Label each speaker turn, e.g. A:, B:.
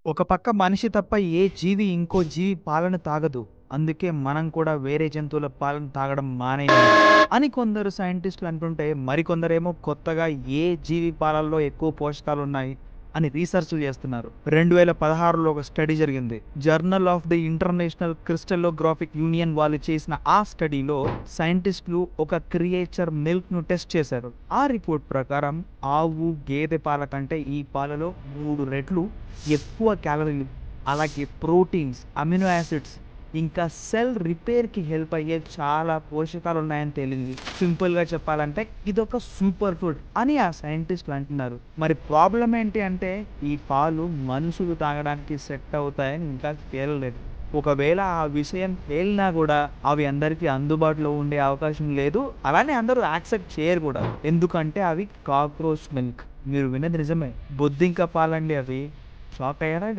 A: ఒక పక్క మనిషి తప్ప ఏ జీవి ఇంకో జీవి పాలను తాగదు. అందుకే మనం కూడా వేరే జంతువుల పాలను తాగడం మానేయాలి అని కొందరు సైంటిస్టులు అంటుంటే, మరికొందరేమో కొత్తగా ఏ జీవి పాలల్లో ఎక్కువ పోషకాలున్నాయి అని రీసెర్చ్‌లు చేస్తున్నారు. 2016లో ఒక స్టడీ జరిగింది. Journal of the international crystallographic union వాళ్ళు చేసిన ఆ స్టడీలో సైంటిస్టులు ఒక క్రియేచర్ మిల్క్‌ను టెస్ట్ చేశారు. ఆ రిపోర్ట్ ప్రకారం ఆవు, గేదె పాల కంటే ఈ పాలలో 3 రెట్లు ఎక్కువ క్యాలరీలు, అలాగే ప్రోటీన్స్, అమినో యాసిడ్స్, ఇంకా సెల్ రిపేర్‌కి హెల్ప్ అయ్యే చాలా పోషకాలున్నాయని తేలింది. సింపుల్‌గా చెప్పాలంటే ఇదొక సూపర్ ఫుడ్ అని ఆ సైంటిస్టులు అంటున్నారు. మరి ప్రాబ్లమ్ ఏంటి అంటే, ఈ పాలు మనుషులు తాగడానికి సెట్ అవుతాయని ఇంకా తేలలేదు. ఒకవేళ ఆ విషయం తేలినా గూడా అవి అందరికీ అందుబాటులో ఉండే అవకాశం లేదు. అలానే అందరూ యాక్సెప్ట్ చేయరు గూడా. ఎందుకంటే అవి కాక్రోచ్ మిల్క్. మీరు విన్నది నిజమే. బొద్దింక పాలండి అవి. షాక్ అయ్యారా?